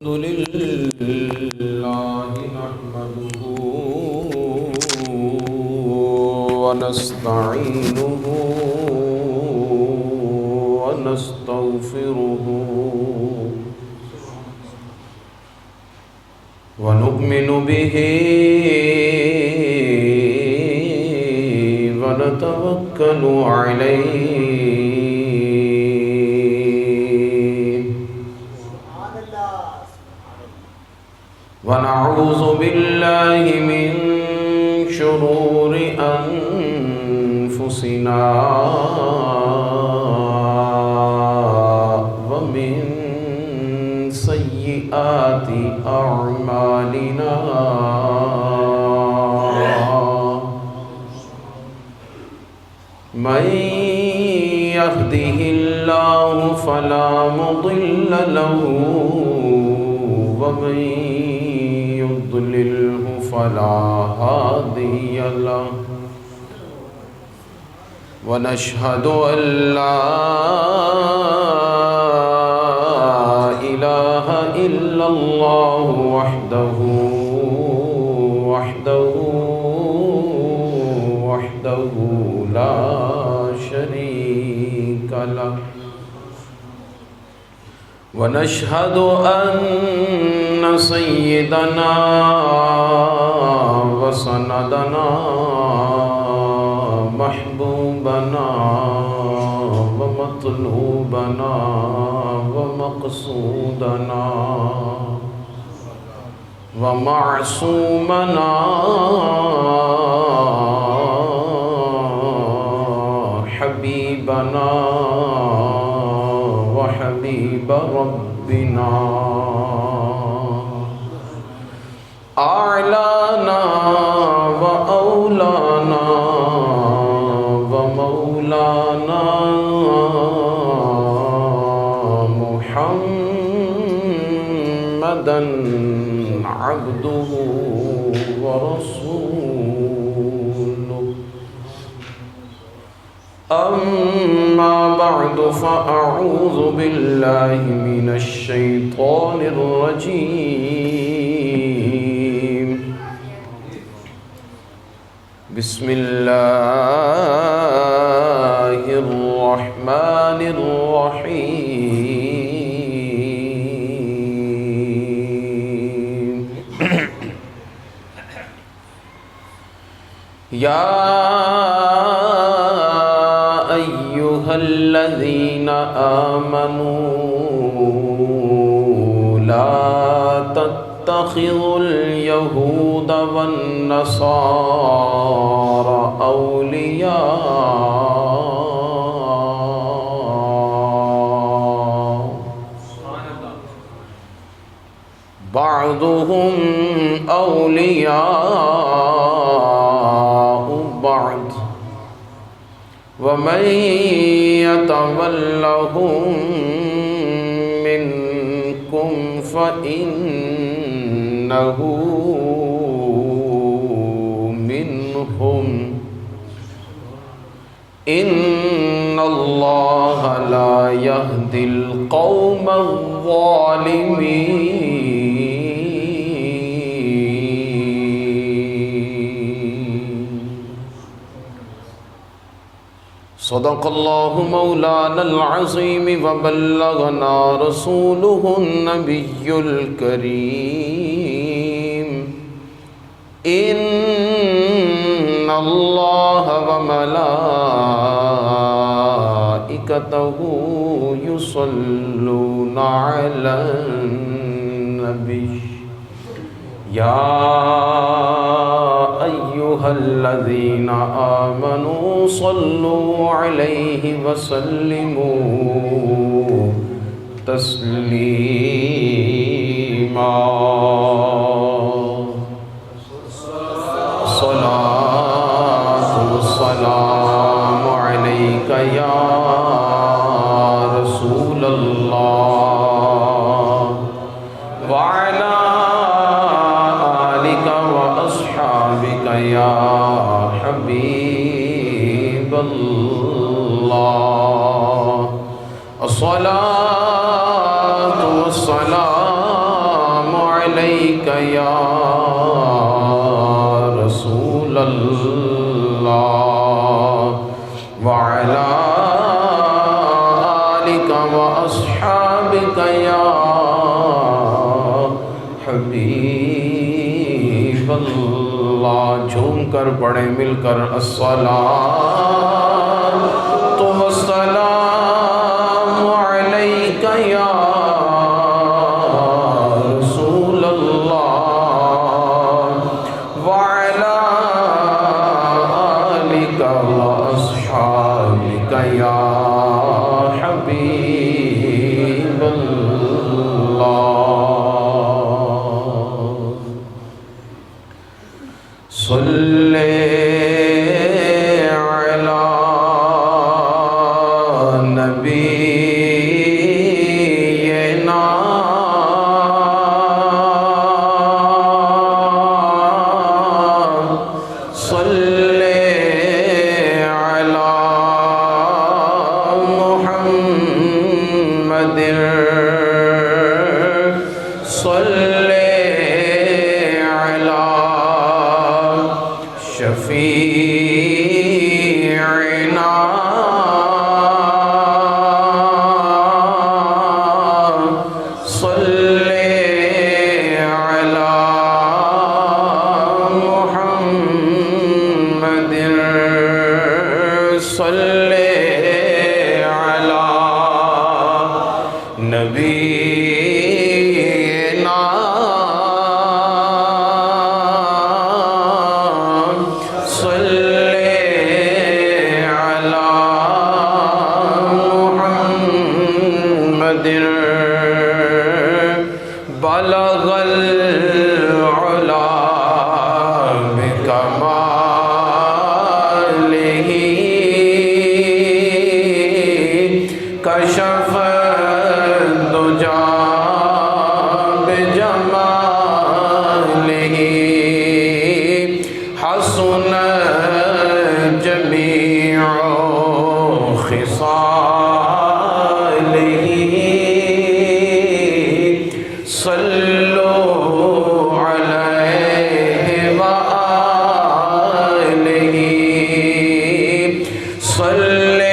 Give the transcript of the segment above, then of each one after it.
الحمد لله نحمده ونستعينه ونستغفره ونؤمن به ونتوكل عليه ونعوذ بالله من شرور أنفسنا ومن سيئات أعمالنا من يهده الله فلا مضل له ومن يضلله فلا هادي له ونشهد أن لا إله إلا الله وحده لا شريك له ونشهد أن سيدنا وسندنا محبوبنا ومطلوبنا ومقصودنا ومعصومنا حبيبنا وحبيب ربنا أعلانا وأولانا ومولانا محمدا عبده ورسوله أما بعد فأعوذ بالله من الشيطان الرجيم بسم الله الرحمن الرحيم يا أيها الذين آمنوا لا تتخذوا اليهود والنصارى أولياء بعضهم أولياء بعض ومن يتولهم منكم فإنه منهم إن الله لا يهدي القوم الظالمين صدق الله مولانا العظيم وبلغنا رسوله النبي الكريم إن الله وملائكته يصلون على النبي يا أيها الذين آمنوا صلوا عليه وسلموا تسليما صلاة والسلام عليك يا رسول الله وعلى يا حبيب الله الصلاة والسلام عليك يا رسول الله وعلى آلك وأصحابك يا حبیب اللہ. جھوم کر پڑھیں مل کر الصلاۃ والسلام علیک یا رسول اللہ وعلی آلک واصحابک یا حبیب اللہ. صلی علی نبینا صلی علی محمد صلی شفیعنا صلی علی محمد صلی علی نبینا بلغ العلا بکمالہ کشف الدجی بجمالہ حسن جمیع خصالہ صلو علیہ وآلہ صلی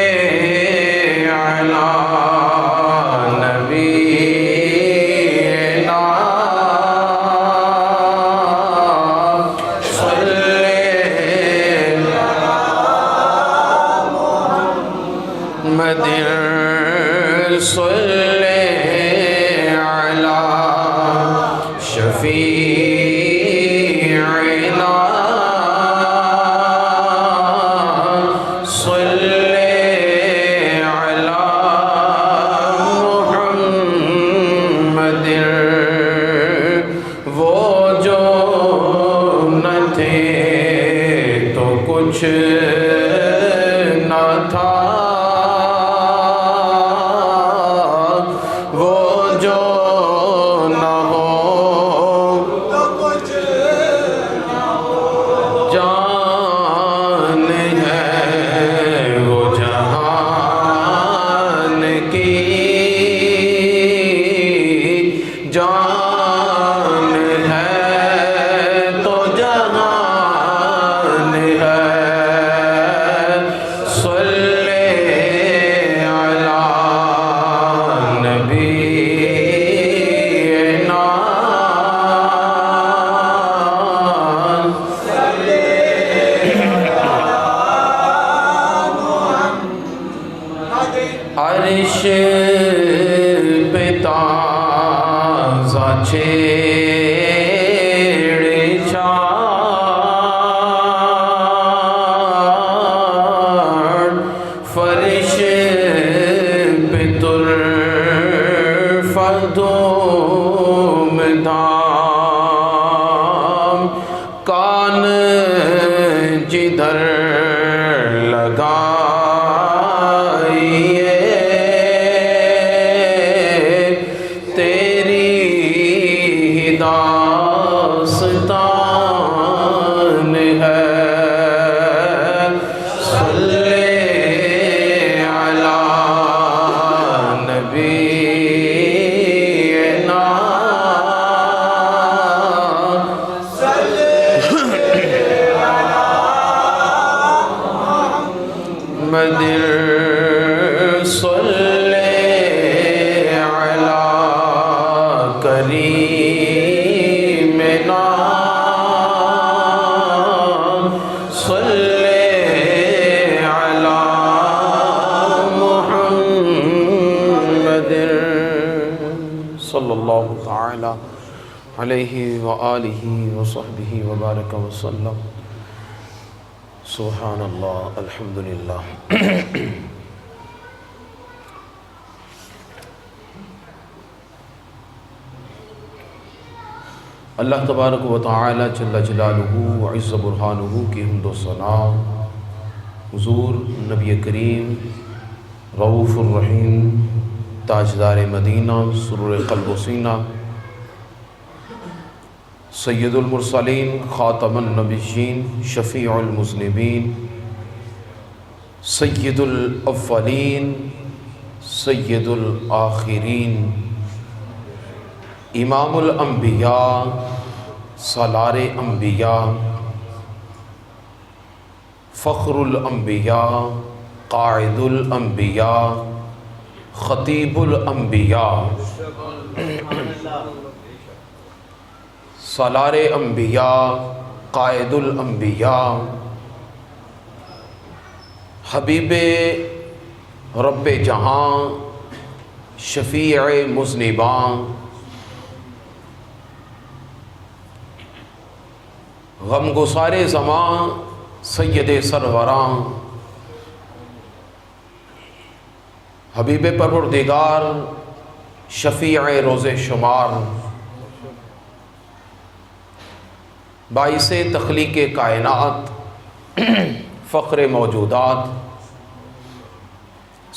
علی نبینا صلی محمد صلی شفیعنا صلی علی محمد. وہ جو نہ تھے تو کچھ نہ تھا، وہ جو نہ ہو جان ہے، وہ جہان کی جان ہے تو جہان ہے. صلی علی نبینا عرش پہ تازہ چھیڑ چھاڑ فرش پہ طرفت دھوم دھام کان جدھر لگائیے تیری داستان ہے. صلی علی نبینا کریمنا صلی علی محمد صلی اللہ تعالی علیہ وآلہ وصحبہ وبارک وسلم۔ سبحان اللہ، الحمدللہ۔ اللہ تبارک و تعالی جل جلالہ وعز برہانہ کی حمد و ثنا حضور نبی کریم رؤوف الرحیم تاجدار مدینہ سرور قلب و سینہ سید المرسلین خاتم النبیین شفیع المذنبین سید الاولین سید الآخرین امام الانبیاء سالار انبیاء فخر الانبیاء قائد الانبیاء خطیب الانبیاء سالار انبیاء قائد الانبیاء حبیب رب جہاں شفیع مذنباں غم گسار زماں سید سروراں حبیب پروردگار شفیع روز شمار باعث تخلیق کائنات فخر موجودات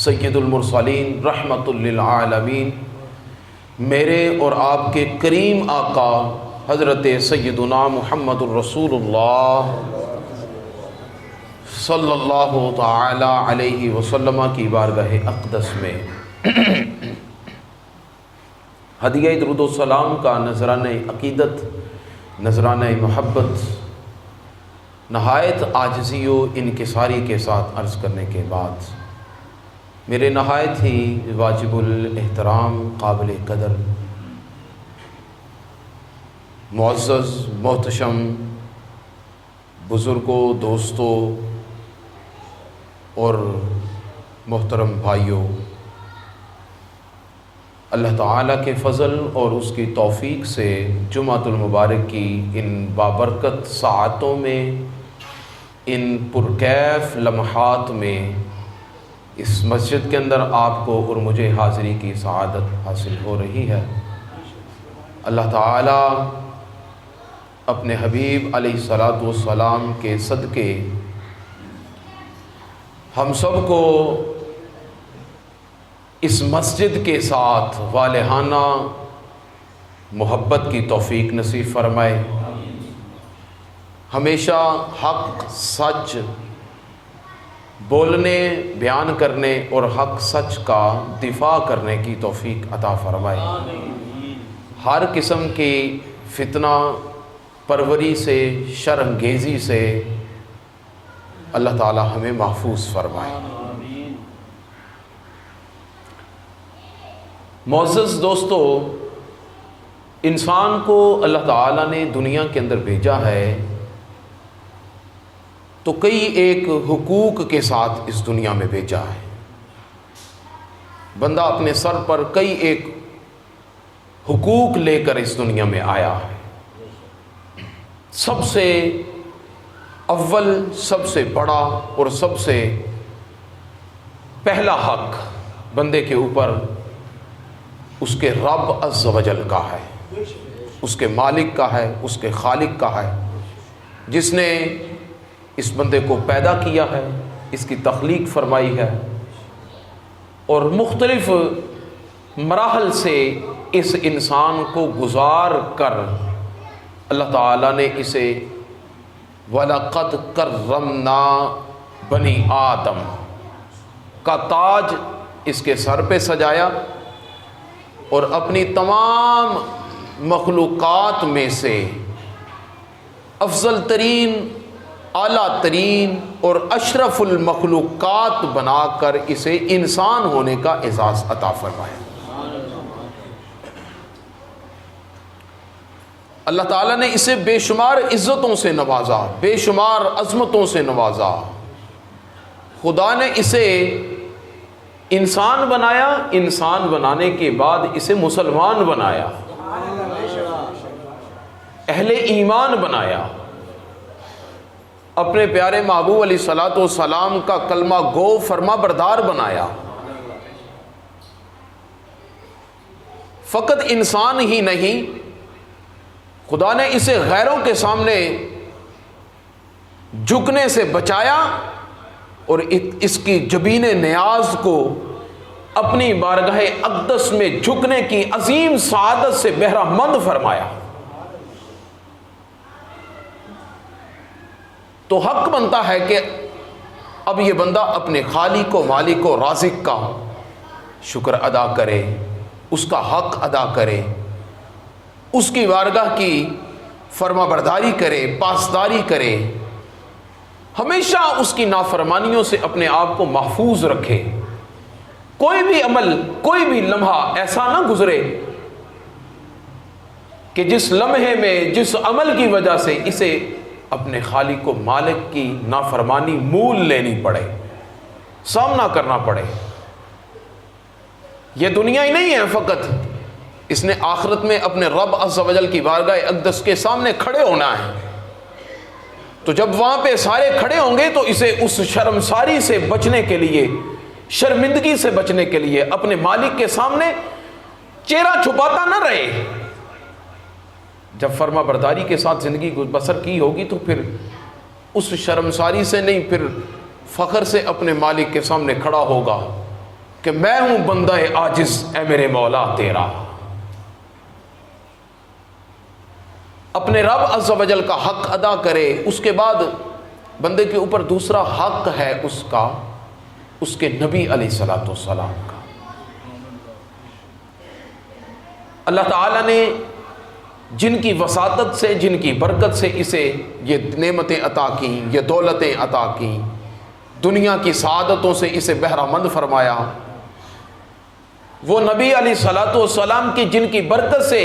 سید المرسلین رحمت للعالمین میرے اور آپ کے کریم آقا حضرت سیدنا محمد الرسول اللہ صلی اللہ تعالی علیہ وسلم کی بارگاہ اقدس میں ہدیہ درود و سلام کا نذرانہ عقیدت، نذرانہ محبت نہایت عاجزی و انکساری کے ساتھ عرض کرنے کے بعد میرے نہایت ہی واجب الاحترام قابل قدر معزز محتشم بزرگوں، دوستوں اور محترم بھائیوں، اللہ تعالیٰ کے فضل اور اس کی توفیق سے جمعۃ المبارک کی ان بابرکت ساعتوں میں، ان پرکیف لمحات میں اس مسجد کے اندر آپ کو اور مجھے حاضری کی سعادت حاصل ہو رہی ہے۔ اللہ تعالیٰ اپنے حبیب علیہ الصلاۃ والسلام کے صدقے ہم سب کو اس مسجد کے ساتھ والہانہ محبت کی توفیق نصیب فرمائے، ہمیشہ حق سچ بولنے، بیان کرنے اور حق سچ کا دفاع کرنے کی توفیق عطا فرمائے، ہر قسم کی فتنہ پروری سے، شر انگیزی سے اللہ تعالی ہمیں محفوظ فرمائے۔ معزز دوستو، انسان کو اللہ تعالیٰ نے دنیا کے اندر بھیجا ہے تو کئی ایک حقوق کے ساتھ اس دنیا میں بھیجا ہے۔ بندہ اپنے سر پر کئی ایک حقوق لے کر اس دنیا میں آیا ہے۔ سب سے اول، سب سے بڑا اور سب سے پہلا حق بندے کے اوپر اس کے رب عز و جل کا ہے، اس کے مالک کا ہے، اس کے خالق کا ہے، جس نے اس بندے کو پیدا کیا ہے، اس کی تخلیق فرمائی ہے اور مختلف مراحل سے اس انسان کو گزار کر اللہ تعالیٰ نے اسے وَلَقَدْ كَرَّمْنَا بَنِي آدم کا تاج اس کے سر پہ سجایا اور اپنی تمام مخلوقات میں سے افضل ترین، اعلیٰ ترین اور اشرف المخلوقات بنا کر اسے انسان ہونے کا اعزاز عطا فرمایا۔ اللہ تعالیٰ نے اسے بے شمار عزتوں سے نوازا، بے شمار عظمتوں سے نوازا۔ خدا نے اسے انسان بنایا، انسان بنانے کے بعد اسے مسلمان بنایا، اہل ایمان بنایا، اپنے پیارے محبوب علیہ الصلوۃ والسلام کا کلمہ گو فرما بردار بنایا۔ فقط انسان ہی نہیں، خدا نے اسے غیروں کے سامنے جھکنے سے بچایا اور اس کی جبین نیاز کو اپنی بارگاہ اقدس میں جھکنے کی عظیم سعادت سے بہرہ مند فرمایا۔ تو حق بنتا ہے کہ اب یہ بندہ اپنے خالق و مالک و رازق کا شکر ادا کرے، اس کا حق ادا کرے، اس کی بارگاہ کی فرما برداری کرے، پاسداری کرے، ہمیشہ اس کی نافرمانیوں سے اپنے آپ کو محفوظ رکھے۔ کوئی بھی عمل، کوئی بھی لمحہ ایسا نہ گزرے کہ جس لمحے میں، جس عمل کی وجہ سے اسے اپنے خالق و مالک کی نافرمانی مول لینی پڑے، سامنا کرنا پڑے۔ یہ دنیا ہی نہیں ہے فقط، اس نے آخرت میں اپنے رب عز و جل کی بارگاہ اقدس کے سامنے کھڑے ہونا ہے۔ تو جب وہاں پہ سارے کھڑے ہوں گے تو اسے اس شرمساری سے بچنے کے لیے، شرمندگی سے بچنے کے لیے اپنے مالک کے سامنے چہرہ چھپاتا نہ رہے۔ جب فرما برداری کے ساتھ زندگی بسر کی ہوگی تو پھر اس شرمساری سے نہیں، پھر فخر سے اپنے مالک کے سامنے کھڑا ہوگا کہ میں ہوں بندہ عاجز، اے میرے مولا تیرا۔ اپنے رب عز و جل کا حق ادا کرے۔ اس کے بعد بندے کے اوپر دوسرا حق ہے اس کا، اس کے نبی علیہ الصلوۃ والسلام کا۔ اللہ تعالیٰ نے جن کی وساطت سے، جن کی برکت سے اسے یہ نعمتیں عطا کی، یہ دولتیں عطا کی، دنیا کی سعادتوں سے اسے بہرہ مند فرمایا، وہ نبی علیہ الصلوۃ والسلام کی جن کی برکت سے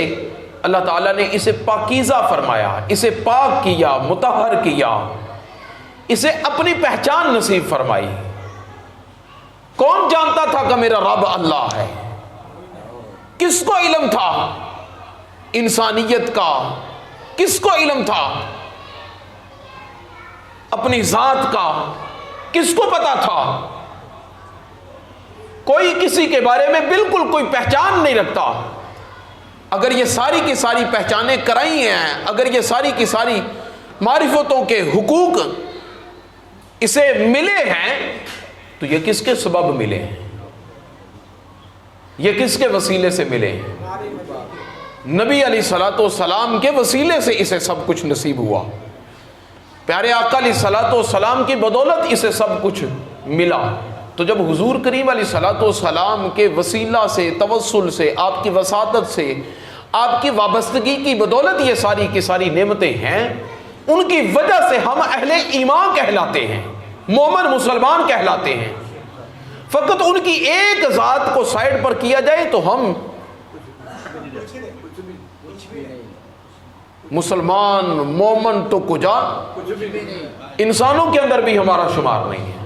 اللہ تعالیٰ نے اسے پاکیزہ فرمایا، اسے پاک کیا، مطہر کیا، اسے اپنی پہچان نصیب فرمائی۔ کون جانتا تھا کہ میرا رب اللہ ہے؟ کس کو علم تھا انسانیت کا؟ کس کو علم تھا اپنی ذات کا؟ کس کو پتا تھا؟ کوئی کسی کے بارے میں بالکل کوئی پہچان نہیں رکھتا۔ اگر یہ ساری کی ساری پہچانیں کرائی ہیں، اگر یہ ساری کی ساری معرفتوں کے حقوق اسے ملے ہیں تو یہ کس کے سبب ملے ہیں؟ یہ کس کے وسیلے سے ملے ہیں؟ نبی علیہ الصلوۃ والسلام کے وسیلے سے اسے سب کچھ نصیب ہوا۔ پیارے آقا علیہ الصلوۃ والسلام کی بدولت اسے سب کچھ ملا۔ تو جب حضور کریم علیہ الصلوۃ والسلام کے وسیلہ سے، توسل سے، آپ کی وساطت سے، آپ کی وابستگی کی بدولت یہ ساری کی ساری نعمتیں ہیں، ان کی وجہ سے ہم اہل ایمان کہلاتے ہیں، مومن مسلمان کہلاتے ہیں۔ فقط ان کی ایک ذات کو سائڈ پر کیا جائے تو ہم مسلمان، مومن تو کجا، انسانوں کے اندر بھی ہمارا شمار نہیں ہے۔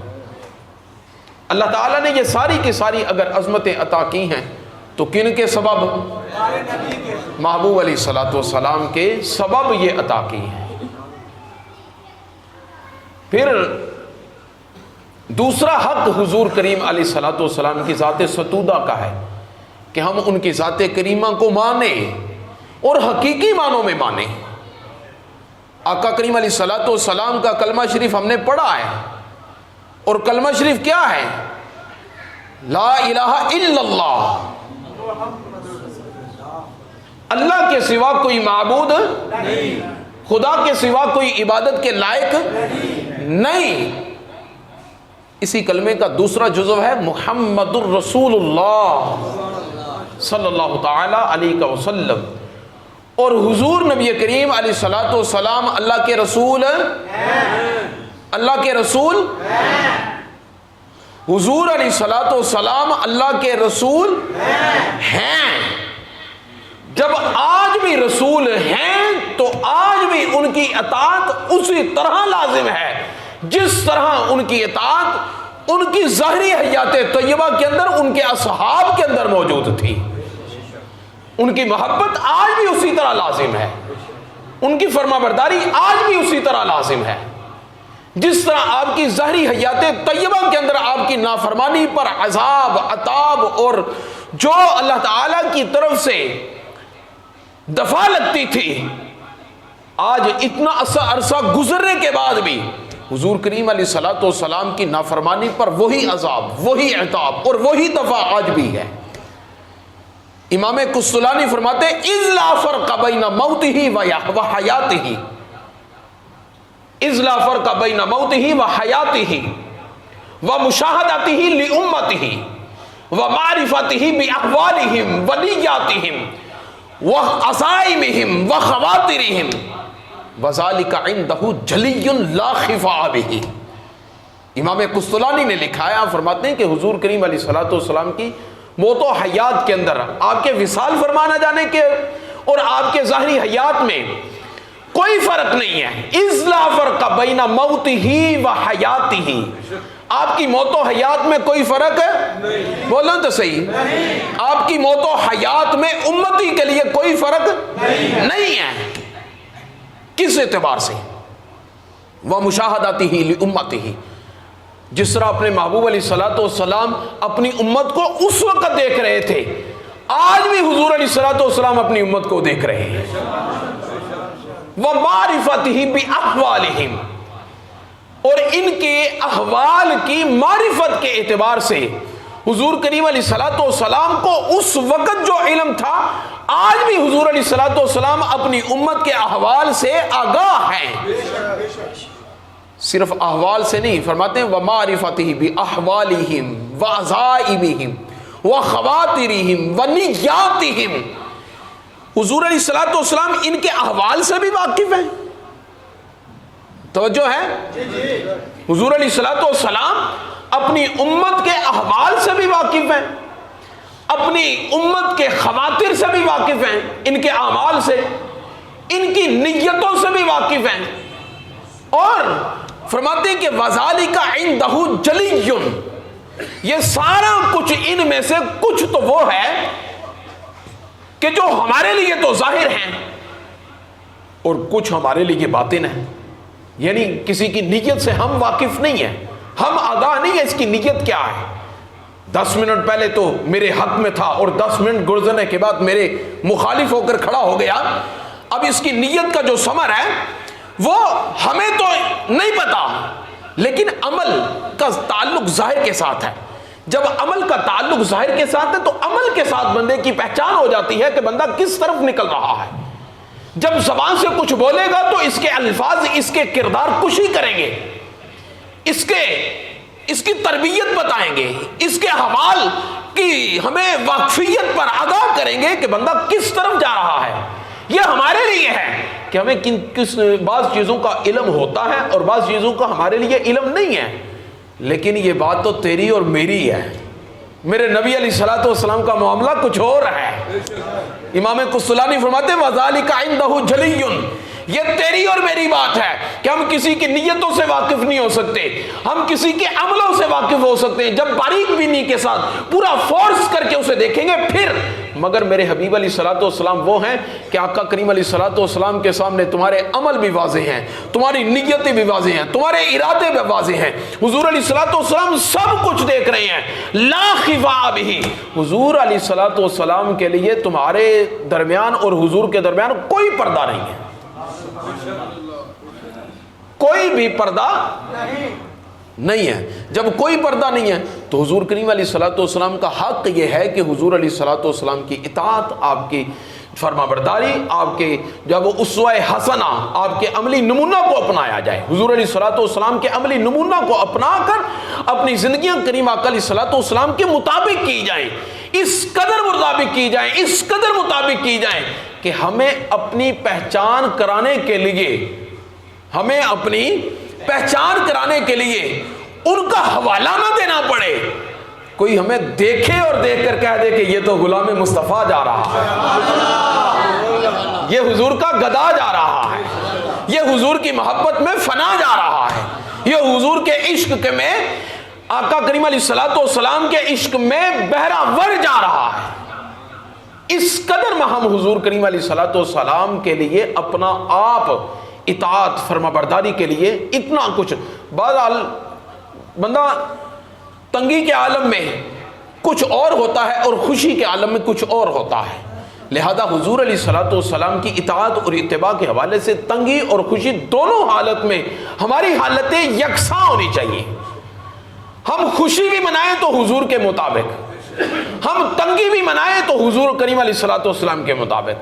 اللہ تعالیٰ نے یہ ساری کی ساری اگر عظمتیں عطا کی ہیں تو کن کے سبب؟ محبوب علیہ الصلوۃ والسلام کے سبب یہ عطا کی ہیں۔ پھر دوسرا حق حضور کریم علیہ الصلوۃ والسلام کی ذات ستودہ کا ہے کہ ہم ان کی ذات کریمہ کو مانیں اور حقیقی معنوں میں مانیں۔ آقا کریم علیہ الصلوۃ والسلام کا کلمہ شریف ہم نے پڑھا ہے، اور کلمہ شریف کیا ہے؟ لا الہ الا اللہ، اللہ کے سوا کوئی معبود نہیں، خدا کے سوا کوئی عبادت کے لائق نہیں۔ اسی کلمے کا دوسرا جزو ہے محمد الرسول اللہ صلی اللہ تعالی علیہ وسلم، اور حضور نبی کریم علیہ الصلوۃ والسلام اللہ کے رسول ہیں، اللہ کے رسول ہیں۔ حضور علیہ الصلوۃ والسلام اللہ کے رسول ہیں۔ جب آج بھی رسول ہیں آج بھی ان کی اطاعت اسی طرح لازم ہے جس طرح ان کی اطاعت ان کی ظاہری حیات طیبہ کے اندر ان کے اصحاب کے اندر موجود تھی۔ ان کی محبت آج بھی اسی طرح لازم ہے، ان کی فرما برداری آج بھی اسی طرح لازم ہے، جس طرح آپ کی ظاہری حیات طیبہ کے اندر آپ کی نافرمانی پر عذاب، عطاب اور جو اللہ تعالی کی طرف سے دفعہ لگتی تھی، آج اتنا عرصہ گزرنے کے بعد بھی حضور کریم علیہ الصلوۃ والسلام کی نافرمانی پر وہی عذاب، وہی عطاب اور وہی دفعہ آج بھی ہے۔ امام قسطلانی فرماتے اذ لا فرق بین موتہ و حیاتہ، اذ لا فرق بین موتہ و حیاتہ و مشاہدتہ لامتہ و معرفتہ باحوالہم و نیاتہم و عزائمہم و خواطرہم وذالک عندہ جلی لا خفاء بہ۔ امام قسطلانی نے لکھا ہے، آپ فرماتے ہیں کہ حضور کریم علیہ الصلوۃ والسلام کی موت و حیات کے اندر آپ کے وصال فرمانا جانے کے اور آپ کے ظاہری حیات میں کوئی فرق نہیں ہے۔ اذ لا فرق بین موتہ و حیاتہ، آپ کی موت و حیات میں کوئی فرق ہے؟ بولو تو صحیح، آپ کی موت و حیات میں امتی کے لیے کوئی فرق نہیں ہے۔ کس اعتبار سے؟ وَمُشَاهَدَتِهِ لِأُمَّتِهِ، جس طرح اپنے محبوب علیہ الصلوۃ والسلام اپنی امت کو اس وقت دیکھ رہے تھے، آج بھی حضور علیہ الصلوۃ والسلام اپنی امت کو دیکھ رہے ہیں۔ وَمَعْرِفَتِهِ بِأَحْوَالِهِمْ، اور ان کے احوال کی معرفت کے اعتبار سے حضور کریم علیہ الصلوۃ والسلام کو اس وقت جو علم تھا، آج بھی حضور علیہ الصلوۃ والسلام اپنی امت کے احوال سے آگاہ ہیں۔ صرف احوال سے نہیں، فرماتے ہیں وَمَعْرِفَتِهِ بِأَحْوَالِهِمْ وَعَزَائِمِهِمْ وَخَوَاطِرِهِمْ وَنِيَّاتِهِمْ، حضور علیہ الصلوۃ والسلام ان کے احوال سے بھی واقف ہیں۔ توجہ ہے؟ حضور علیہ الصلوۃ والسلام اپنی امت کے احوال سے بھی واقف ہیں، اپنی امت کے خواطر سے بھی واقف ہیں، ان کے اعمال سے، ان کی نیتوں سے بھی واقف ہیں، اور فرماتے ہیں کہ وَذَلِكَ عِندَهُ جَلِيٌّ، یہ سارا کچھ ان میں سے کچھ تو وہ ہے کہ جو ہمارے لیے تو ظاہر ہیں اور کچھ ہمارے لیے باطن ہے، یعنی کسی کی نیت سے ہم واقف نہیں ہیں، ہم آگاہ نہیں ہیں اس کی نیت کیا ہے۔ 10 منٹ پہلے تو میرے حق میں تھا اور 10 منٹ گزرنے کے بعد میرے مخالف ہو کر کھڑا ہو گیا، اب اس کی نیت کا جو ثمر ہے وہ ہمیں تو نہیں پتا، لیکن عمل کا تعلق ظاہر کے ساتھ ہے۔ جب عمل کا تعلق ظاہر کے ساتھ ہے تو عمل کے ساتھ بندے کی پہچان ہو جاتی ہے کہ بندہ کس طرف نکل رہا ہے۔ جب زبان سے کچھ بولے گا تو اس کے الفاظ اس کے کردار کشی کریں گے، اس کی تربیت بتائیں گے، اس کے حوال کی ہمیں واقفیت پر آگاہ کریں گے کہ بندہ کس طرف جا رہا ہے۔ یہ ہمارے لیے ہے کہ ہمیں کس بعض چیزوں کا علم ہوتا ہے اور بعض چیزوں کا ہمارے لیے علم نہیں ہے، لیکن یہ بات تو تیری اور میری ہے۔ میرے نبی علیہ الصلوۃ والسلام کا معاملہ کچھ اور ہے۔ امام قسطلانی فرماتے ہیں وَذَلِكَ عِندَهُ جَلِيٌّ، یہ تیری اور میری بات ہے کہ ہم کسی کی نیتوں سے واقف نہیں ہو سکتے، ہم کسی کے عملوں سے واقف ہو سکتے ہیں جب باریک بینی کے ساتھ پورا فورس کر کے اسے دیکھیں گے پھر، مگر میرے حبیب علیہ الصلوۃ والسلام وہ ہیں کہ آقا کریم علیہ الصلوۃ والسلام کے سامنے تمہارے عمل بھی واضح ہیں، تمہاری نیتیں بھی واضح ہیں، تمہارے ارادے بھی واضح ہیں۔ حضور علیہ الصلوۃ والسلام سب کچھ دیکھ رہے ہیں، لا خفاء بہ، حضور علیہ الصلوۃ والسلام کے لیے تمہارے درمیان اور حضور کے درمیان کوئی پردہ نہیں ہے، کوئی بھی پردہ نہیں ہے۔ جب کوئی پردہ نہیں ہے تو حضور کریم علیہ الصلوۃ والسلام کا حق یہ ہے کہ حضور علیہ الصلوۃ والسلام کی اطاعت، آپ کی فرما برداری، آپ کے جب اسوہ حسنہ، آپ کے عملی نمونہ کو اپنایا جائے، حضور علیہ الصلوۃ والسلام کے عملی نمونہ کو اپنا کر اپنی زندگیاں کریم آقا علیہ الصلوۃ والسلام کے مطابق کی جائیں، اس قدر مطابق کی جائیں، اس قدر مطابق کی جائیں کہ ہمیں اپنی پہچان کرانے کے لیے، ہمیں اپنی پہچان کرانے کے لیے ان کا حوالہ نہ دینا پڑے، کوئی ہمیں دیکھے اور دیکھ کر کہہ دے کہ یہ تو غلام مصطفیٰ جا رہا ہے۔ یہ حضور کا گدا جا رہا ہے، یہ حضور کی محبت میں فنا جا رہا ہے، یہ حضور کے عشق میں، آقا کریم علیہ الصلوۃ والسلام کے عشق میں بہرا ور جا رہا ہے۔ اس قدر میں ہم حضور کریم علیہ الصلوۃ والسلام کے لیے اپنا آپ اطاعت فرما برداری کے لیے اتنا کچھ، بہرحال بندہ تنگی کے عالم میں کچھ اور ہوتا ہے اور خوشی کے عالم میں کچھ اور ہوتا ہے، لہذا حضور علیہ الصلوۃ والسلام کی اطاعت اور اتباع کے حوالے سے تنگی اور خوشی دونوں حالت میں ہماری حالتیں یکساں ہونی چاہیے۔ ہم خوشی بھی منائیں تو حضور کے مطابق، ہم تنگی بھی منائیں تو حضور کریم علیہ الصلوۃ والسلام کے مطابق،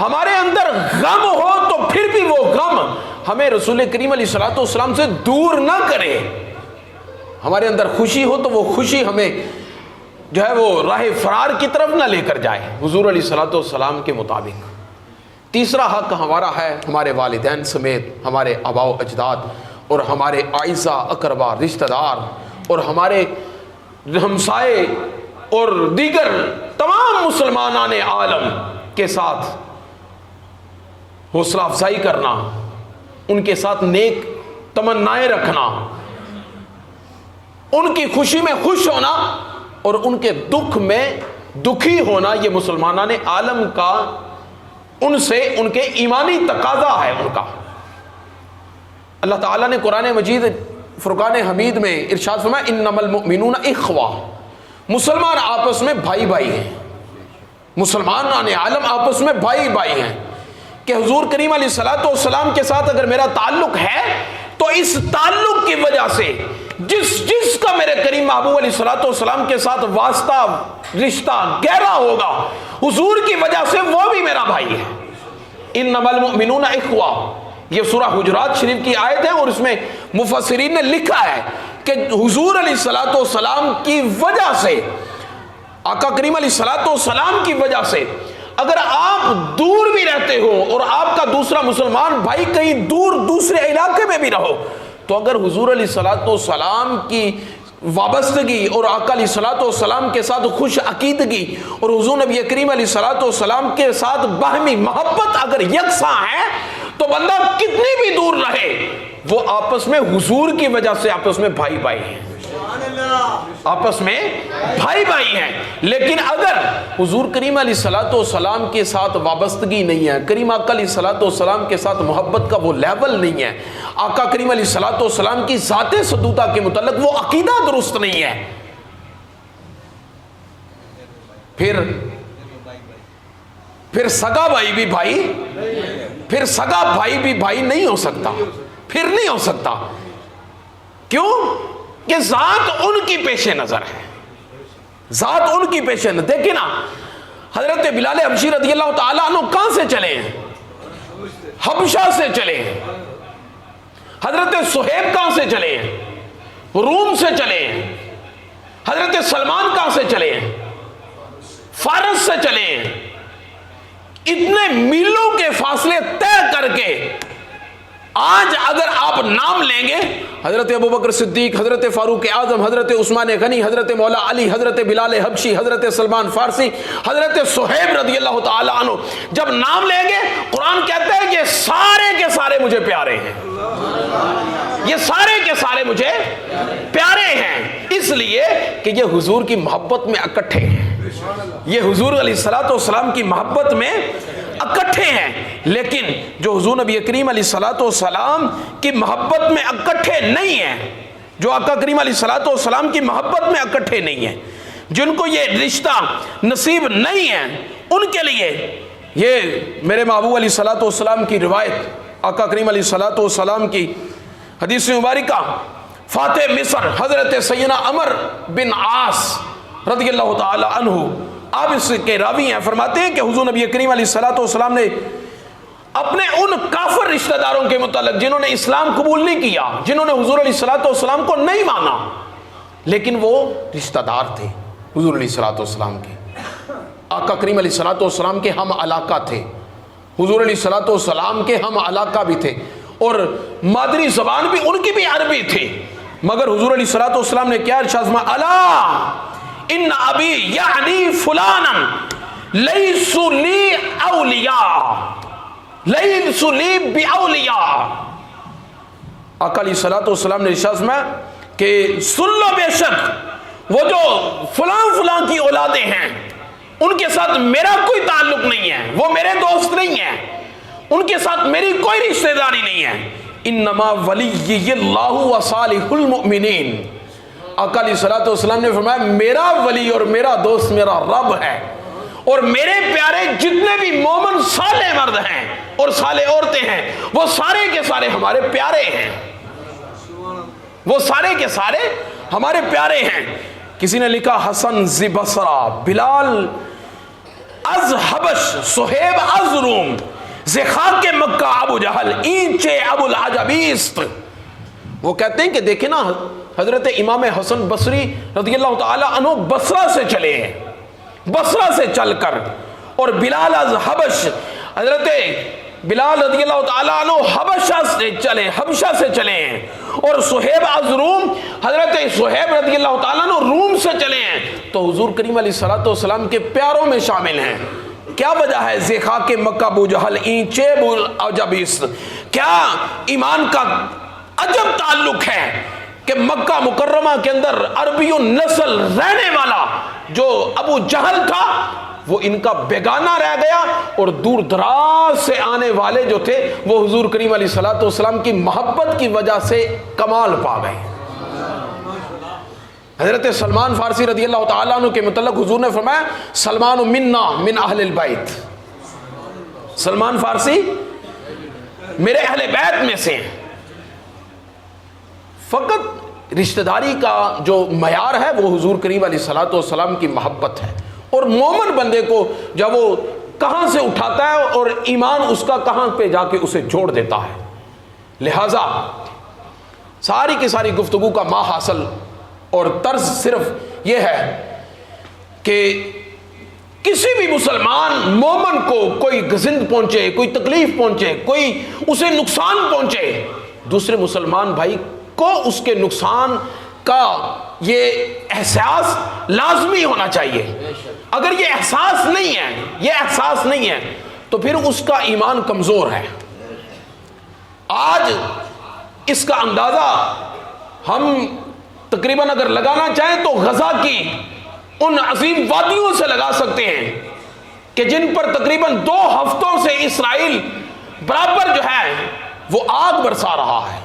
ہمارے اندر غم ہو تو پھر بھی وہ غم ہمیں رسول کریم علیہ الصلوۃ والسلام سے دور نہ کرے، ہمارے اندر خوشی ہو تو وہ خوشی ہمیں جو ہے وہ راہ فرار کی طرف نہ لے کر جائے حضور علیہ الصلوۃ والسلام کے مطابق۔ تیسرا حق ہمارا ہے ہمارے والدین سمیت ہمارے آباء و اجداد اور ہمارے اعزا اقربا رشتہ دار اور ہمارے ہمسائے اور دیگر تمام مسلمانان عالم کے ساتھ حوصلہ افزائی کرنا، ان کے ساتھ نیک تمنائیں رکھنا، ان کی خوشی میں خوش ہونا اور ان کے دکھ میں دکھی ہونا، یہ مسلمانان عالم کا ان سے ان کے ایمانی تقاضا ہے ان کا۔ اللہ تعالیٰ نے قرآن مجید فرقان حمید میں ارشاد فرمایا انما المؤمنون اخوہ، مسلمان آپس میں بھائی بھائی ہیں، مسلمانان عالم آپس میں بھائی بھائی ہیں، کہ حضور کریم علیہ الصلوۃ والسلام کے ساتھ اگر میرا تعلق ہے تو اس تعلق کی وجہ سے جس کا میرے کریم محبوب علیہ الصلوۃ والسلام کے ساتھ واسطہ رشتہ گہرا ہوگا، حضور کی وجہ سے وہ بھی میرا بھائی ہے۔ انما المؤمنون اخوہ، یہ سورہ حجرات شریف کی آیت ہے، اور اس میں مفسرین نے لکھا ہے کہ حضور علیہ الصلوۃ والسلام کی وجہ سے، آقا کریم علیہ الصلوۃ والسلام کی وجہ سے اگر آپ دور بھی رہتے ہو اور آپ کا دوسرا مسلمان بھائی کہیں دور دوسرے علاقے میں بھی رہو، تو اگر حضور علیہ الصلوۃ والسلام کی وابستگی اور آقا علیہ الصلوۃ والسلام کے ساتھ خوش عقیدگی اور حضور نبی کریم علیہ الصلوۃ والسلام کے ساتھ باہمی محبت اگر یکساں ہے تو بندہ کتنی بھی دور رہے وہ آپس میں حضور کی وجہ سے آپس میں بھائی بھائی ہیں، آپس میں بھائی بھائی ہیں۔ لیکن اگر حضور کریم علیہ الصلوۃ والسلام کے ساتھ وابستگی نہیں ہے، کریم آقا علیہ الصلوۃ والسلام کے ساتھ محبت کا وہ لیول نہیں ہے، آقا کریم علیہ الصلوۃ والسلام کی ذات صدوطہ کے متعلق وہ عقیدہ درست نہیں ہے، پھر سگا بھائی بھی بھائی، پھر سگا بھائی بھی بھائی نہیں ہو سکتا، پھر نہیں ہو سکتا۔ کیوں؟ کہ ذات ان کی پیش نظر ہے، ذات ان کی پیش نظر۔ دیکھیں نا حضرت بلال حبشی رضی اللہ تعالیٰ عنہ کہاں سے چلے ہیں؟ حبشہ سے چلے ہیں۔ حضرت صہیب کہاں سے چلے ہیں؟ روم سے چلے ہیں۔ حضرت سلمان کہاں سے چلے ہیں؟ فارس سے چلے ہیں۔ اتنے میلوں کے فاصلے طے کر کے آج اگر آپ نام لیں گے حضرت ابوبکر صدیق، حضرت فاروق اعظم، حضرت عثمان غنی، حضرت مولا علی، حضرت بلال حبشی، حضرت سلمان فارسی، حضرت صہیب رضی اللہ تعالی عنہ، جب نام لیں گے قرآن کہتا ہے کہ سارے کے سارے مجھے پیارے ہیں، یہ سارے کے سارے مجھے پیارے ہیں، اس لیے کہ یہ حضور کی محبت میں اکٹھے ہیں، یہ حضور علیہ الصلوۃ والسلام کی محبت میں اکٹھے ہیں۔ لیکن جو حضور نبی کریم علیہ الصلوۃ والسلام کی محبت میں اکٹھے نہیں ہیں، جو آقا کریم علیہ الصلوۃ والسلام کی محبت میں اکٹھے نہیں ہیں، جن کو یہ رشتہ نصیب نہیں ہے، ان کے لیے یہ میرے محبوب علیہ الصلوۃ والسلام کی روایت، آقا کریم علیہ الصلوۃ والسلام کی حدیث مبارکہ، فاتح مصر حضرت سیدنا عمر بن عاص رضی اللہ تعالی عنہ، آپ اس کے راوی ہیں، فرماتے ہیں کہ حضور نبی کریم علیہ الصلوۃ والسلام نے اپنے ان کافر رشتہ داروں کے متعلق جنہوں نے اسلام قبول نہیں کیا، جنہوں نے حضور علیہ الصلوۃ والسلام کو نہیں مانا، لیکن وہ رشتہ دار تھے حضور علیہ الصلوۃ والسلام کے، آقا کریم علیہ الصلوۃ والسلام کے ہم علاقہ تھے، حضور علیہ الصلوۃ والسلام کے ہم علاقہ بھی تھے، اور مادری زبان بھی ان کی بھی عربی تھی، مگر حضور علیہ الصلوۃ والسلام نے کیا ارشاد فرمایا، الا ان ابی یعنی فلانا لیس لی اولیاء، لیس لی باولیاء، آقا علیہ الصلوۃ والسلام نے ارشاد فرمایا کہ سن لو بے شک وہ جو فلاں فلاں کی اولادیں ہیں ان کے ساتھ میرا کوئی تعلق نہیں ہے، وہ میرے دوست نہیں ہیں، ان کے ساتھ میری کوئی رشتہ داری نہیں ہے، انما ولی اللہ و صالح المؤمنین، آقا علیہ الصلوۃ والسلام نے فرمایا میرا ولی اور میرا دوست میرا رب ہے، اور میرے پیارے جتنے بھی مومن صالح مرد ہیں اور صالح عورتیں ہیں وہ سارے کے سارے ہمارے پیارے ہیں، وہ سارے کے سارے ہمارے پیارے ہیں۔ کسی نے لکھا حسن ز بصرہ، بلال از حبش، صہیب از روم، ز خاک مکہ ابو جہل، اینچے ابو العجبیست۔ وہ کہتے ہیں کہ دیکھیں نا حضرت امام حسن بصری رضی اللہ تعالی عنہ بصرہ سے چلے ہیں، بصرہ سے چل کر، اور بلال از حبش، حضرت بلال رضی اللہ تعالیٰ عنہ حبشہ سے چلے ہیں، اور صہیب از روم، حضرت صہیب رضی اللہ تعالیٰ عنہ روم سے چلے ہیں، تو حضور کریم علیہ الصلوۃ والسلام کے پیاروں میں شامل ہیں۔ کیا وجہ ہے؟ زیخا کے مکہ ابو جہل اینچے ابو العجبیس، کیا ایمان کا عجب تعلق ہے کہ مکہ مکرمہ کے اندر عربی نسل رہنے والا جو ابو جہل تھا وہ ان کا بیگانہ رہ گیا، اور دور دراز سے آنے والے جو تھے وہ حضور کریم علیہ الصلوۃ والسلام کی محبت کی وجہ سے کمال پا گئے۔ حضرت سلمان فارسی رضی اللہ تعالیٰ عنہ کے متعلق حضور نے فرمایا سلمان منا من اہل البیت، سلمان فارسی میرے اہل بیت میں سے ہیں۔ فقط رشتہ داری کا جو معیار ہے وہ حضور کریم علیہ الصلوۃ والسلام کی محبت ہے، اور مومن بندے کو جب وہ کہاں سے اٹھاتا ہے اور ایمان اس کا کہاں پہ جا کے اسے جوڑ دیتا ہے۔ لہذا ساری کی ساری گفتگو کا ما حاصل اور طرز صرف یہ ہے کہ کسی بھی مسلمان مومن کو کوئی گزند پہنچے، کوئی تکلیف پہنچے، کوئی اسے نقصان پہنچے، دوسرے مسلمان بھائی کو اس کے نقصان کا یہ احساس لازمی ہونا چاہیے۔ اگر یہ احساس نہیں ہے تو پھر اس کا ایمان کمزور ہے۔ آج اس کا اندازہ ہم تقریباً اگر لگانا چاہیں تو غزہ کی ان عظیم وادیوں سے لگا سکتے ہیں کہ جن پر تقریباً 2 ہفتوں سے اسرائیل برابر جو ہے وہ آگ برسا رہا ہے۔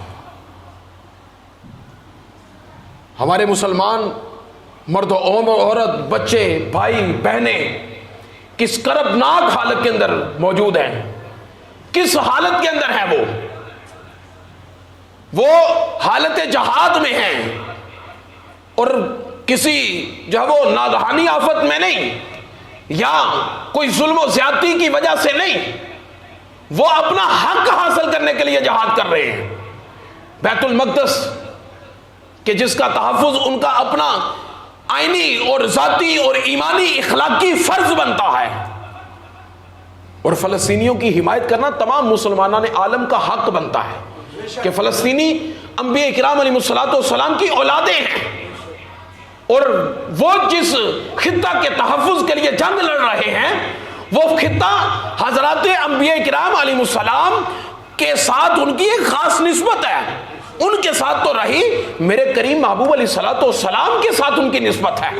ہمارے مسلمان مرد و عورت، بچے، بھائی بہنیں کس کربناک حالت کے اندر موجود ہیں، کس حالت کے اندر ہیں وہ حالت جہاد میں ہیں، اور کسی جو ہے وہ ناگہانی آفت میں نہیں، یا کوئی ظلم و زیادتی کی وجہ سے نہیں، وہ اپنا حق حاصل کرنے کے لیے جہاد کر رہے ہیں۔ بیت المقدس کہ جس کا تحفظ ان کا اپنا آئینی اور ذاتی اور ایمانی اخلاقی فرض بنتا ہے، اور فلسطینیوں کی حمایت کرنا تمام مسلمانان عالم کا حق بنتا ہے کہ فلسطینی انبیاء کرام علیہ الصلوۃ والسلام کی اولادیں ہیں، اور وہ جس خطہ کے تحفظ کے لیے جنگ لڑ رہے ہیں وہ خطہ حضرات انبیاء کرام علیہ السلام کے ساتھ ان کی ایک خاص نسبت ہے، ان کے ساتھ تو رہی، میرے کریم محبوب علیہ الصلوۃ والسلام کے ساتھ ان کی نسبت ہے۔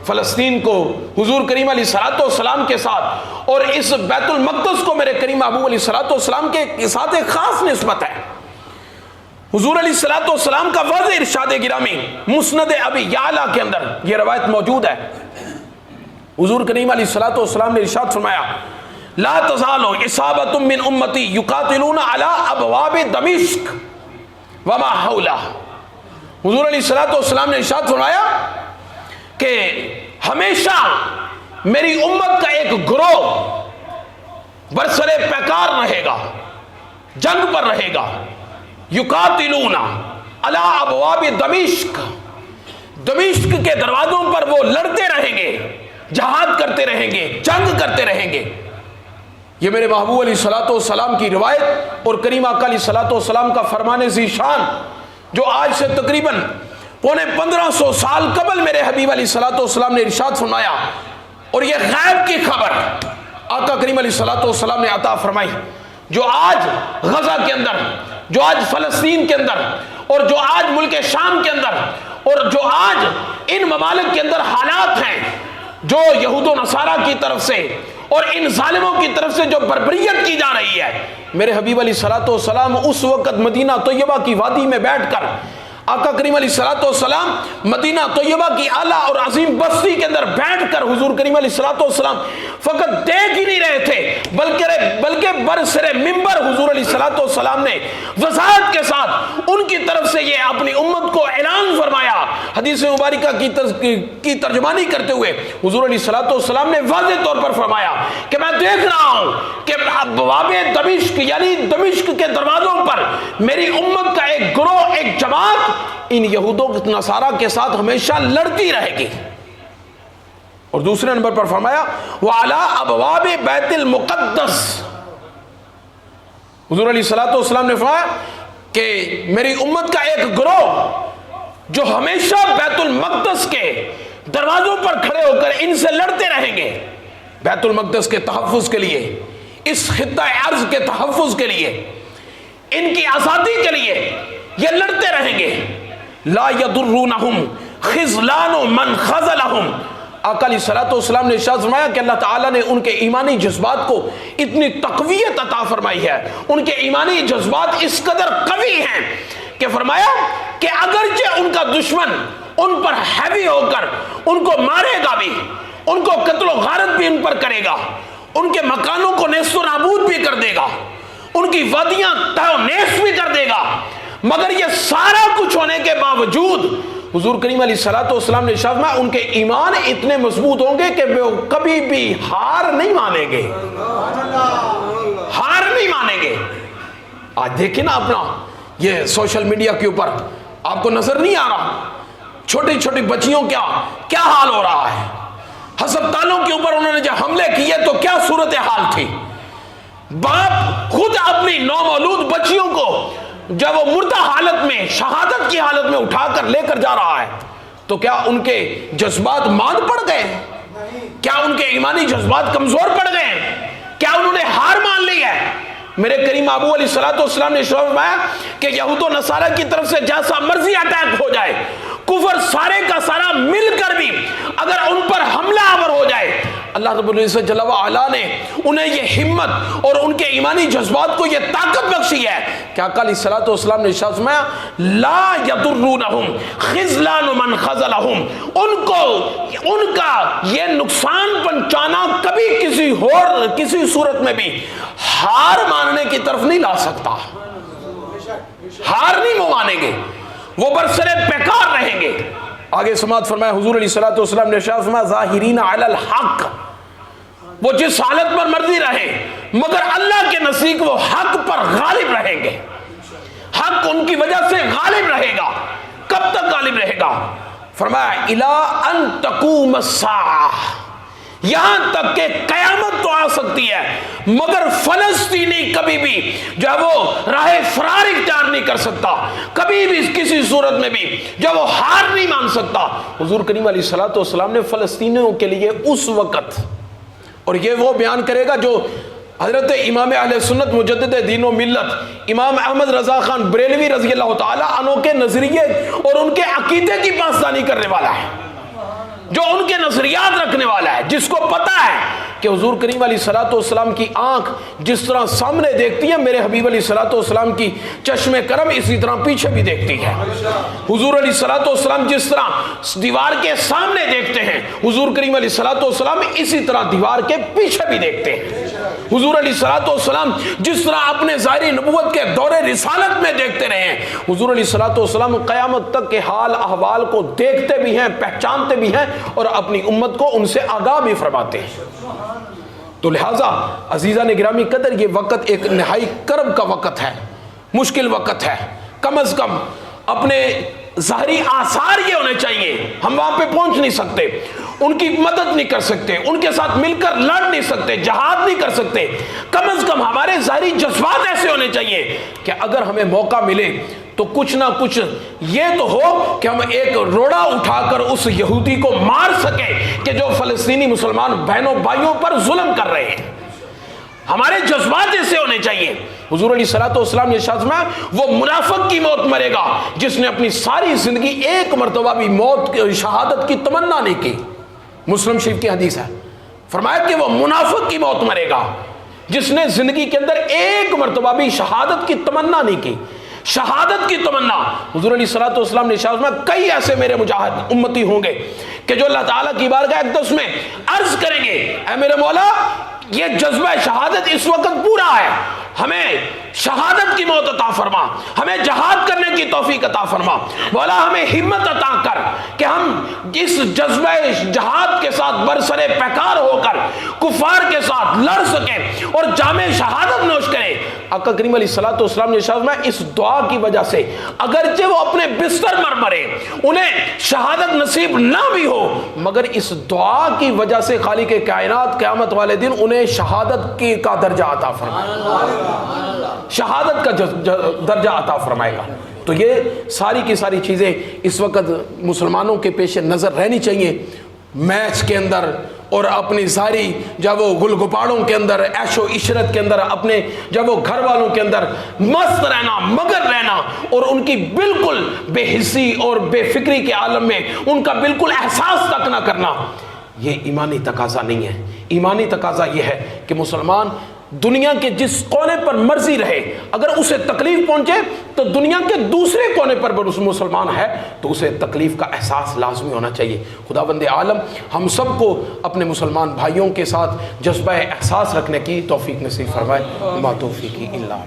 فلسطین کو حضور کریم علیہ الصلوۃ والسلام کے ساتھ، اور اس بیت المقدس کو میرے کریم محبوب علیہ الصلوۃ والسلام کے ساتھ ایک خاص نسبت ہے۔ حضور علیہ الصلوۃ والسلام کا واضح ارشاد گرامی مسند ابی یعلا کے اندر یہ روایت موجود ہے۔ حضور کریم علیہ الصلوۃ والسلام نے ارشاد فرمایا لا تزال عصابۃ من امتی یقاتلون علی ابواب دمشق وما حولہ۔ حضور علیہ الصلوۃ والسلام نے ارشاد فرمایا کہ ہمیشہ میری امت کا ایک گروہ برسر پیکار رہے گا، جنگ پر رہے گا، یقاتلون علی ابواب دمشق، دمشق کے دروازوں پر وہ لڑتے رہیں گے، جہاد کرتے رہیں گے، جنگ کرتے رہیں گے۔ یہ میرے محبوب علیہ الصلوۃ والسلام کی روایت اور کریم آقا علیہ الصلوۃ والسلام کا فرمان ذی شان جو آج سے تقریباً 1500 سال قبل میرے حبیب علیہ الصلوۃ والسلام نے ارشاد فرمایا، اور یہ غیب کی خبر آقا کریم علیہ الصلوۃ والسلام نے عطا فرمائی۔ جو آج غزہ کے اندر، جو آج فلسطین کے اندر، اور جو آج ملک شام کے اندر، اور جو آج ان ممالک کے اندر حالات ہیں، جو یہود و نصارہ کی طرف سے اور ان ظالموں کی طرف سے جو بربریت کی جا رہی ہے، میرے حبیب علیہ الصلوۃ والسلام اس وقت مدینہ طیبہ کی وادی میں بیٹھ کر آقا کریم علیہ الصلوۃ والسلام مدینہ طیبہ کی اعلیٰ اور عظیم بستی کے اندر بیٹھ کر حضور کریم علیہ الصلوۃ والسلام فقط دیکھ ہی نہیں رہے تھے، بلکہ برسر منبر حضور علیہ الصلوۃ والسلام نے وضاحت کے ساتھ ان کی طرف سے یہ اپنی امت کو اعلان فرمایا۔ حدیث مبارکہ کی ترجمانی کرتے ہوئے حضور علیہ الصلوۃ والسلام نے واضح طور پر فرمایا کہ میں دیکھ رہا ہوں کہ ابواب دمشق یعنی دمشق کے دروازوں پر میری امت کا ایک گروہ، ایک جماعت ان یہود و نصارہ کے ساتھ ہمیشہ لڑتی رہے گی۔ اور دوسرے نمبر پر فرمایا وعلی ابواب بیت المقدس، حضور علیہ الصلوۃ والسلام نے فرمایا کہ میری امت کا ایک گروہ جو ہمیشہ بیت المقدس کے دروازوں پر کھڑے ہو کر ان سے لڑتے رہیں گے، بیت المقدس کے تحفظ کے لیے، اس خطہ ارض کے تحفظ کے لیے، ان کی آزادی کے لیے یہ لڑتے رہیں گے۔ لا یضرونہم خذلان من خذلہم، آقا علیہ الصلوۃ والسلام نے ارشاد فرمایا کہ اللہ تعالیٰ نے ان کے ایمانی جذبات کو اتنی تقویت عطا فرمائی ہے، ان کے ایمانی جذبات اس قدر قوی ہیں کہ فرمایا کہ اگرچہ ان کا دشمن ان پر ہیوی ہو کر ان کو مارے گا بھی، ان کو قتل و غارت بھی ان پر کرے گا، ان کے مکانوں کو نیست و نابود بھی کر دے گا، ان کی وادیاں تہو نیست بھی کر دے گا، مگر یہ سارا کچھ ہونے کے باوجود حضور کریم علیہ الصلوۃ والسلام نے ارشاد فرمایا ان کے ایمان اتنے مضبوط ہوں گے کہ وہ کبھی بھی ہار نہیں مانیں گے، ہار نہیں مانیں گے۔ آج دیکھیں نا اپنا یہ سوشل میڈیا کے اوپر آپ کو نظر نہیں آ رہا چھوٹی چھوٹی بچیوں کیا حال ہو رہا ہے، ہسپتالوں کے اوپر انہوں نے جب حملے کیے تو کیا صورتحال تھی، باپ خود اپنی نومولود بچیوں کو جب وہ مردہ حالت میں، شہادت کی حالت میں اٹھا کر لے کر جا رہا ہے تو کیا ان کے جذبات ماند پڑ گئے؟ کیا ان کے ایمانی جذبات کمزور پڑ گئے؟ کیا انہوں نے ہار مان لی ہے؟ میرے کریم ابو علیہ الصلوۃ والسلام نے فرمایا کہ یہود و نصارہ کی طرف سے جیسا مرضی اٹیک ہو جائے، کفر سارے کا سارا مل کر بھی اگر ان پر حملہ آور ہو جائے، اللہ رب العزت جل وعلا نے انہیں یہ ہمت اور ان کے ایمانی جذبات کو یہ طاقت بخشی ہے کہ آقا علیہ الصلوۃ والسلام نے ارشاد فرمایا لا یضرونہم خذلان من خذلہم، ان کا یہ نقصان پہنچانا کبھی کسی صورت میں بھی ہار ماننے کی طرف نہیں لا سکتا، ہار نہیں مانیں گے، وہ برسرے بیکار رہیں گے۔ آگے سماعت فرمایا حضور علیہ الصلوۃ والسلام نے ارشاد فرمایا ظاہرین علی الحق، وہ جس حالت پر مرضی رہے مگر اللہ کے نزدیک وہ حق پر غالب رہیں گے، حق ان کی وجہ سے غالب رہے گا۔ کب تک غالب رہے گا؟ فرمایا الی ان تقوم الساعہ، یہاں تک کہ قیامت تو آ سکتی ہے مگر فلسطینی کبھی بھی جو وہ راہ فرار اختیار نہیں کر سکتا، کبھی بھی کسی صورت میں بھی جو وہ ہار نہیں مان سکتا۔ حضور کریم علیہ الصلوۃ والسلام نے فلسطینیوں کے لیے اس وقت، اور یہ وہ بیان کرے گا جو حضرت امام اہل سنت مجدد دین و ملت امام احمد رضا خان بریلوی رضی اللہ تعالیٰ عنہ کے نظریے اور ان کے عقیدے کی پاسداری کرنے والا ہے، جو ان کے نظریات رکھنے والا ہے، جس کو پتا ہے کہ حضور کریم علیہ الصلوۃ والسلام کی آنکھ جس طرح سامنے دیکھتی ہے، میرے حبیب علیہ الصلوۃ والسلام کی چشم کرم اسی طرح پیچھے بھی دیکھتی ہے۔ حضور علیہ الصلوۃ والسلام جس طرح دیوار کے سامنے دیکھتے ہیں، حضور کریم علیہ الصلوۃ والسلام اسی طرح دیوار کے پیچھے بھی دیکھتے ہیں۔ حضور علیہ الصلوۃ والسلام جس طرح اپنے ظاہری نبوت کے دور رسالت میں دیکھتے رہے ہیں، حضور علیہ الصلوۃ والسلام قیامت تک کے حال احوال کو دیکھتے بھی ہیں، پہچانتے بھی ہیں اور اپنی امت کو ان سے آگاہ بھی فرماتے ہیں۔ تو لہٰذا عزیزان گرامی قدر یہ وقت ایک نہائی کرب کا وقت ہے، مشکل وقت ہے، کم از کم اپنے ظاہری آثار یہ ہونے چاہیے، ہم وہاں پہ پہنچ نہیں سکتے، ان کی مدد نہیں کر سکتے، ان کے ساتھ مل کر لڑ نہیں سکتے، جہاد نہیں کر سکتے، کم از کم ہمارے ظاہری جذبات ایسے ہونے چاہیے کہ اگر ہمیں موقع ملے تو کچھ نہ کچھ یہ تو ہو کہ ہم ایک روڑا اٹھا کر اس یہودی کو مار سکیں کہ جو فلسطینی مسلمان بہنوں بھائیوں پر ظلم کر رہے ہیں۔ ہمارے جذبات ایسے ہونے چاہیے. حضور علیہ الصلوۃ والسلام نے ارشاد فرمایا وہ منافق کی موت مرے گا جس نے اپنی ساری زندگی ایک مرتبہ بھی موت شہادت کی تمنا نہیں کی. مسلم شریف کی حدیث ہے. فرمایا کہ وہ منافق کی موت مرے گا جس نے زندگی کے اندر ایک مرتبہ بھی شہادت کی تمنا نہیں کی. شہادت کی تمنا. حضور علیہ الصلوۃ والسلام نے ارشاد فرمایا کئی ایسے میرے مجاہد امتی ہوں گے کہ جو اللہ تعالیٰ کی بارگاہ اقدس میں عرض کریں گے اے میرے مولا یہ جذبہ شہادت اس وقت پورا ہے, ہمیں شہادت کی موت عطا فرما, ہمیں جہاد کرنے کی توفیق عطا فرما. مولا ہمیں ہمت عطا کر کہ ہم اس جذبہ جہاد کے ساتھ برسرے پیکار ہو کر کفار کے ساتھ لڑ سکیں اور جام شہادت نوش کریں. آقا کریم علیہ الصلوۃ والسلام نے ارشاد فرمایا اس دعا کی وجہ سے اگرچہ وہ اپنے بستر پر مرے انہیں شہادت نصیب نہ بھی ہو مگر اس دعا کی وجہ سے خالق کائنات قیامت والے دن انہیں شہادت کا درجہ عطا فرمائے, شہادت کا درجہ عطا فرمائے گا. تو یہ ساری کی ساری چیزیں اس وقت مسلمانوں کے پیش نظر رہنی چاہیے. میچ کے اندر اور اپنی ساری جب وہ گل گپاڑوں کے اندر عیش و عشرت کے اندر اپنے جب وہ گھر والوں کے اندر مست رہنا مگر رہنا اور ان کی بالکل بے حسی اور بے فکری کے عالم میں ان کا بالکل احساس تک نہ کرنا, یہ ایمانی تقاضا نہیں ہے. ایمانی تقاضا یہ ہے کہ مسلمان دنیا کے جس کونے پر مرضی رہے اگر اسے تکلیف پہنچے تو دنیا کے دوسرے کونے پر اس مسلمان ہے تو اسے تکلیف کا احساس لازمی ہونا چاہیے. خداوند عالم ہم سب کو اپنے مسلمان بھائیوں کے ساتھ جذبہ احساس رکھنے کی توفیق نصیب فرمائے. ما توفیقی الا